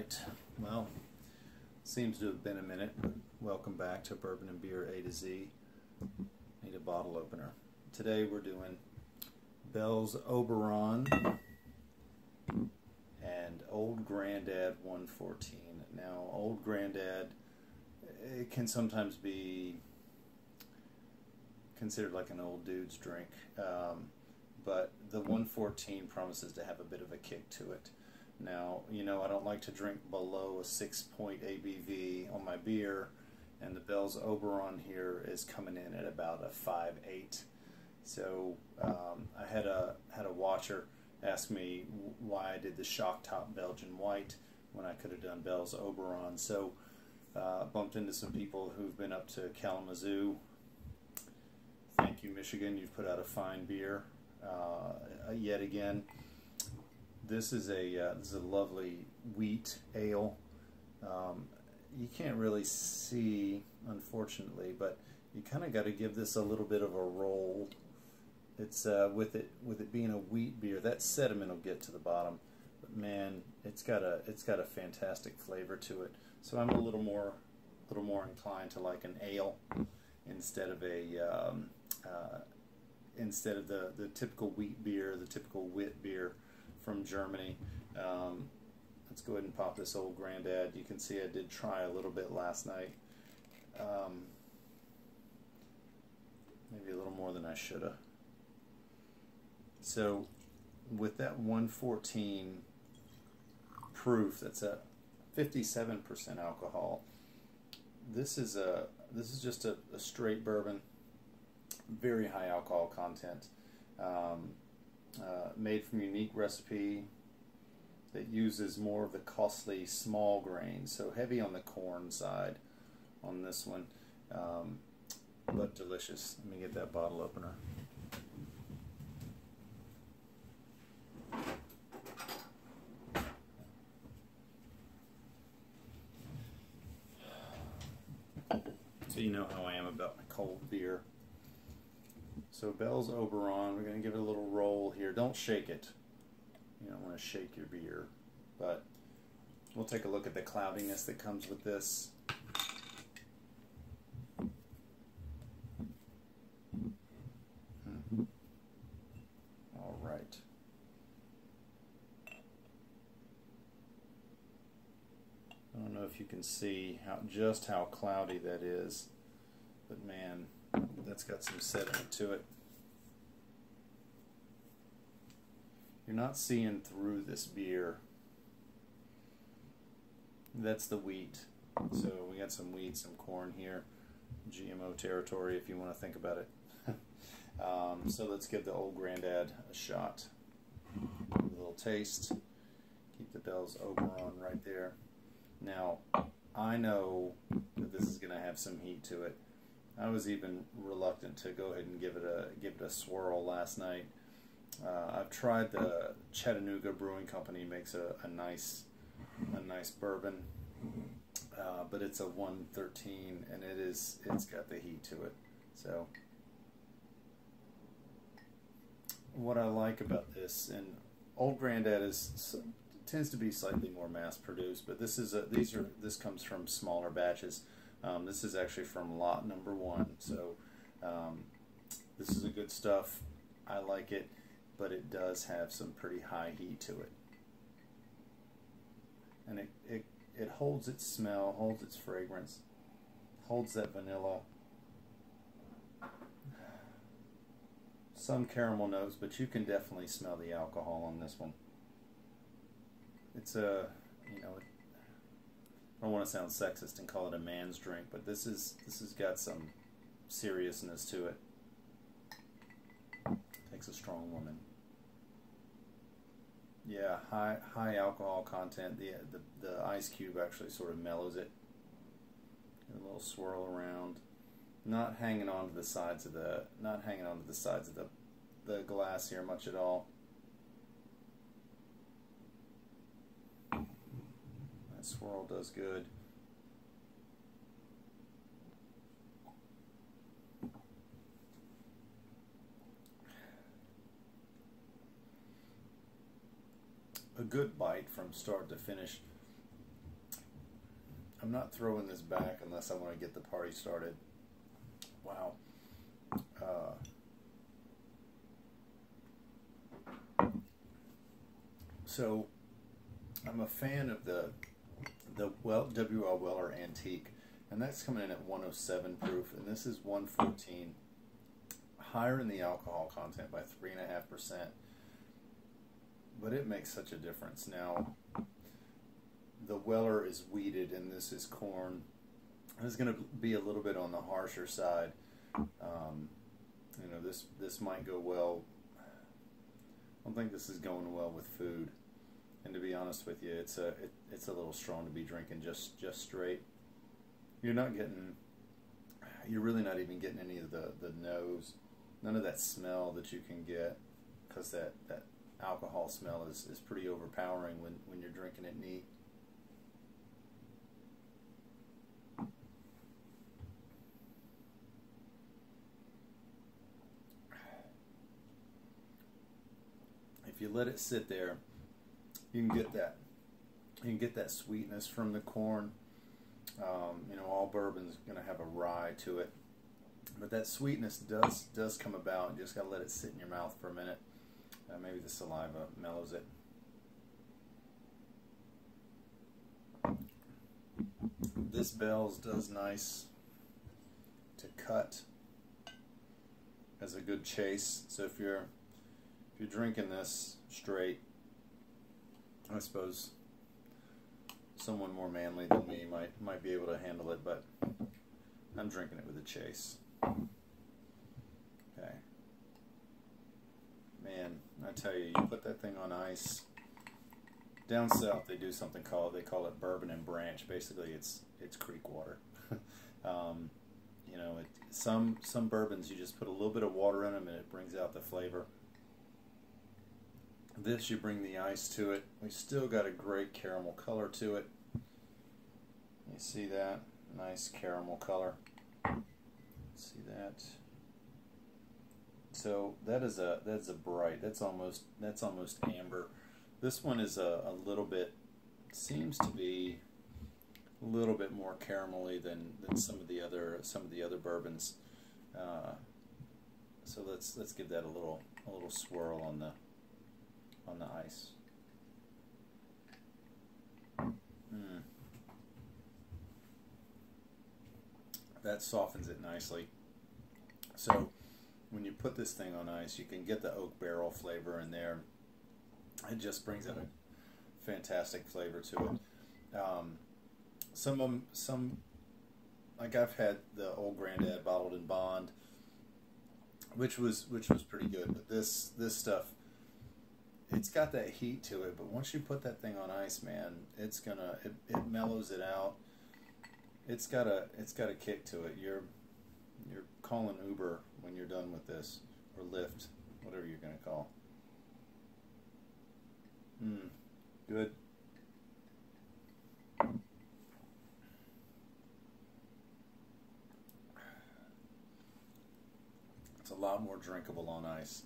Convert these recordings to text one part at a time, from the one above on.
Alright, well, seems to have been a minute. Welcome back to Bourbon and Beer A to Z. Need a bottle opener. Today we're doing Bell's Oberon and Old Grandad 114. Now, Old Grandad, it can sometimes be considered like an old dude's drink, but the 114 promises to have a bit of a kick to it. Now, you know, I don't like to drink below a 6-point ABV on my beer, and the Bell's Oberon here is coming in at about a 5.8. So I had a watcher ask me why I did the shock top Belgian white when I could have done Bell's Oberon. So bumped into some people who've been up to Kalamazoo. Thank you, Michigan. You've put out a fine beer yet again. This is a lovely wheat ale. You can't really see, unfortunately, but you kind of got to give this a little bit of a roll. It's with it being a wheat beer, that sediment will get to the bottom, but man, it's got a fantastic flavor to it. So I'm a little more inclined to like an ale instead of the typical wheat beer, the typical wit beer from Germany. Let's go ahead and pop this Old Grandad. You can see I did try a little bit last night. Maybe a little more than I should have. So with that 114 proof, that's a 57% alcohol. This is just a straight bourbon, very high alcohol content. Made from a unique recipe that uses more of the costly small grains, so heavy on the corn side on this one, but delicious. Let me get that bottle opener. So you know how I am about my cold beer. So Bell's Oberon, we're going to give it a little roll here. Don't shake it. You don't want to shake your beer. But we'll take a look at the cloudiness that comes with this. All right. I don't know if you can see just how cloudy that is, but man, that's got some sediment to it. You're not seeing through this beer. That's the wheat. So we got some wheat, some corn here. GMO territory if you want to think about it. So let's give the Old Grandad a shot. A little taste. Keep the Bell's Oberon right there. Now, I know that this is going to have some heat to it. I was even reluctant to go ahead and give it a swirl last night. I've tried the Chattanooga Brewing Company, makes a nice bourbon, but it's a 113 and it's got the heat to it. So what I like about this, and Old Grandad tends to be slightly more mass produced, but this comes from smaller batches. This is actually from lot number 1, so this is a good stuff. I like it, but it does have some pretty high heat to it, and it holds its smell, holds its fragrance, holds that vanilla, some caramel notes, but you can definitely smell the alcohol on this one. It's I don't want to sound sexist and call it a man's drink, but this has got some seriousness to it. Takes a strong woman. Yeah, high alcohol content. The ice cube actually sort of mellows it. Get a little swirl around, not hanging on to the sides of the glass here much at all. That swirl does good. A good bite from start to finish. I'm not throwing this back unless I want to get the party started. Wow. So I'm a fan of the W.L. Weller Antique, and that's coming in at 107 proof, and this is 114, higher in the alcohol content by 3.5%. But it makes such a difference. Now, the Weller is wheated, and this is corn. It's going to be a little bit on the harsher side. You know, this might go well. I don't think this is going well with food. And to be honest with you, it's a little strong to be drinking just straight. You're really not even getting any of the nose, none of that smell that you can get, because that alcohol smell is pretty overpowering when you're drinking it neat. If you let it sit there, you can get that sweetness from the corn. You know, all bourbon's going to have a rye to it, but that sweetness does come about. You just got to let it sit in your mouth for a minute. Maybe the saliva mellows it. This Bell's does nice to cut as a good chase. So if you're drinking this straight, I suppose someone more manly than me might be able to handle it, but I'm drinking it with a chase. Okay. Man, I tell you, you put that thing on ice. Down south, they do something they call it bourbon and branch. Basically, it's creek water. You know, some bourbons you just put a little bit of water in them and it brings out the flavor. This, you bring the ice to it. We still got a great caramel color to it. You see that? Nice caramel color. See that? So that's a bright. That's almost amber. This one is a little bit, seems to be a little bit more caramelly than some of the other bourbons. So let's give that a little swirl on the ice. That softens it nicely. So when you put this thing on ice, you can get the oak barrel flavor in there. It just brings out a fantastic flavor to it. Some like I've had the old Grandad bottled in bond, which was pretty good. But this stuff, it's got that heat to it. But once you put that thing on ice, man, it mellows it out. It's got a kick to it. You're calling Uber when you're done with this, or Lyft, whatever you're gonna call. Good. It's a lot more drinkable on ice.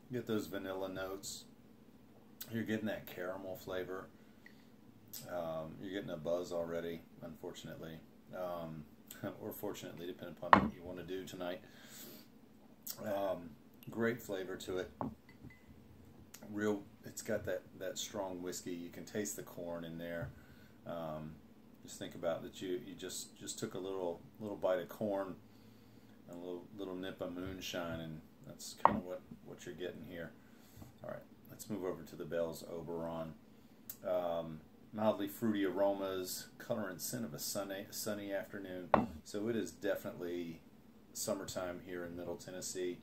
You get those vanilla notes. You're getting that caramel flavor. You're getting a buzz already, unfortunately. Or fortunately, depending upon what you want to do tonight. Great flavor to it. It's got that strong whiskey. You can taste the corn in there. Just think about that. You just took a little bite of corn, and a little nip of moonshine, and that's kind of what you're getting here. All right, let's move over to the Bell's Oberon. Mildly fruity aromas, color and scent of a sunny afternoon. So it is definitely summertime here in Middle Tennessee.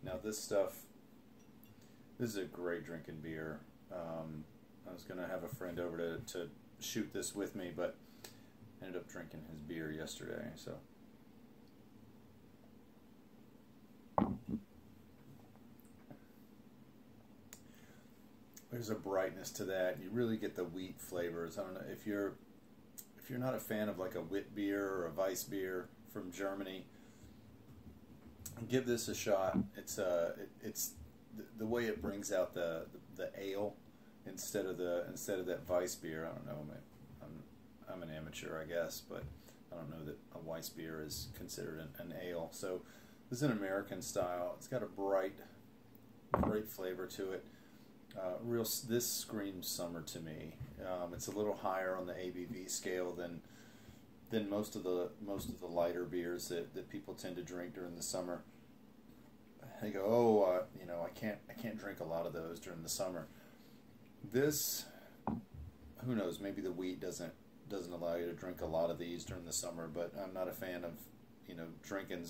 Now this is a great drinking beer. I was going to have a friend over to shoot this with me, but ended up drinking his beer yesterday. So there's a brightness to that. You really get the wheat flavors. I don't know if you're not a fan of like a wit beer or a Weiss beer from Germany, give this a shot. It's the way it brings out the ale instead of that Weiss beer. I don't know, man. I'm an amateur, I guess, but I don't know that a Weiss beer is considered an ale. So this is an American style. It's got a bright, great flavor to it. This screams summer to me. It's a little higher on the ABV scale than most of the lighter beers that people tend to drink during the summer. They go, oh, I can't drink a lot of those during the summer. This, who knows? Maybe the wheat doesn't allow you to drink a lot of these during the summer. But I'm not a fan of drinking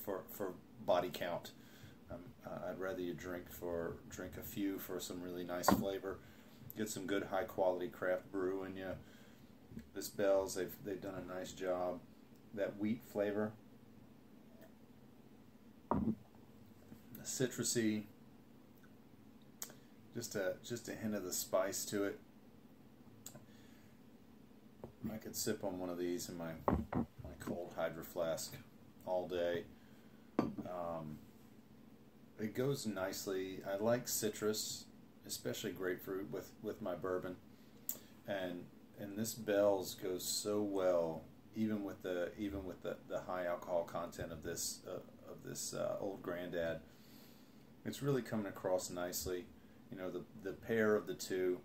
for body count. I'd rather you drink a few for some really nice flavor, get some good high quality craft brew in you. This Bell's, they've done a nice job. That wheat flavor, the citrusy, just a hint of the spice to it. I could sip on one of these in my cold Hydro Flask all day. It goes nicely. I like citrus, especially grapefruit with my bourbon, and this Bell's goes so well, even with the high alcohol content of this old Grandad. It's really coming across nicely. The pair of the two.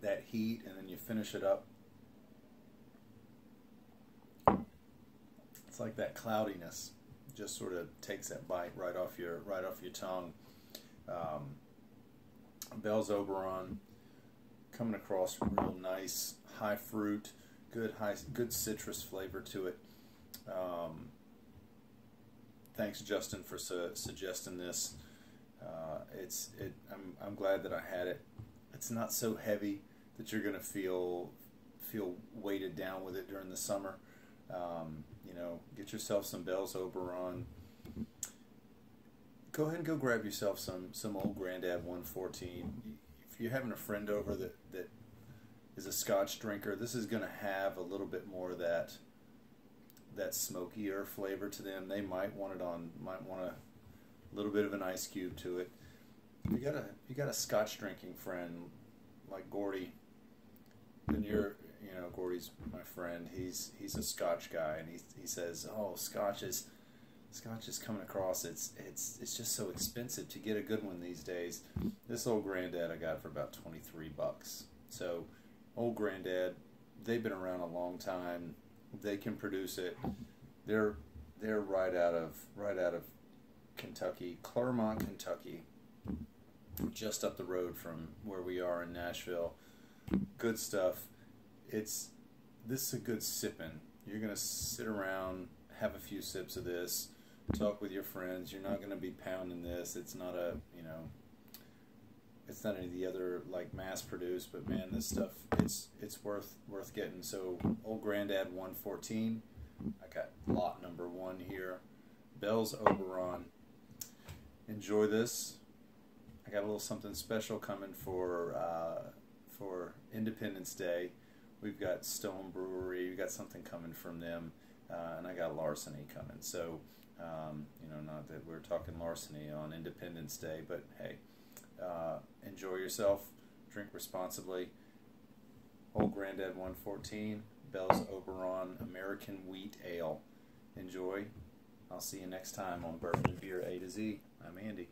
That heat, and then you finish it up. It's like that cloudiness just sort of takes that bite right off your tongue. Bell's Oberon coming across real nice, high fruit, good citrus flavor to it. Thanks, Justin, for suggesting this. I'm glad that I had it. It's not so heavy that you're going to feel weighted down with it during the summer. Get yourself some Bell's Oberon. Go ahead and go grab yourself some old Grandad 114. If you're having a friend over that is a Scotch drinker, this is going to have a little bit more of that smokier flavor to them. They might want a little bit of an ice cube to it. If you got a Scotch drinking friend like Gordy, then Gordy's my friend. He's a Scotch guy, and he says, "Oh, Scotch is coming across. It's just so expensive to get a good one these days." This old Grandad I got for about $23. So, old Grandad, they've been around a long time. They can produce it. They're right out of Kentucky, Claremont, Kentucky, just up the road from where we are in Nashville. Good stuff. This is a good sipping. You're gonna sit around, have a few sips of this, talk with your friends. You're not gonna be pounding this. It's not it's not any of the other like mass produced, but man, this stuff it's worth getting. So old Grandad 114. I got lot number 1 here. Bell's Oberon. Enjoy this. I got a little something special coming for Independence Day. We've got Stone Brewery. We got something coming from them, and I got larceny coming. So, not that we're talking larceny on Independence Day, but hey, enjoy yourself. Drink responsibly. Old Grandad 114, Bell's Oberon American Wheat Ale. Enjoy. I'll see you next time on Bourbon and Beer A to Z. I'm Andy.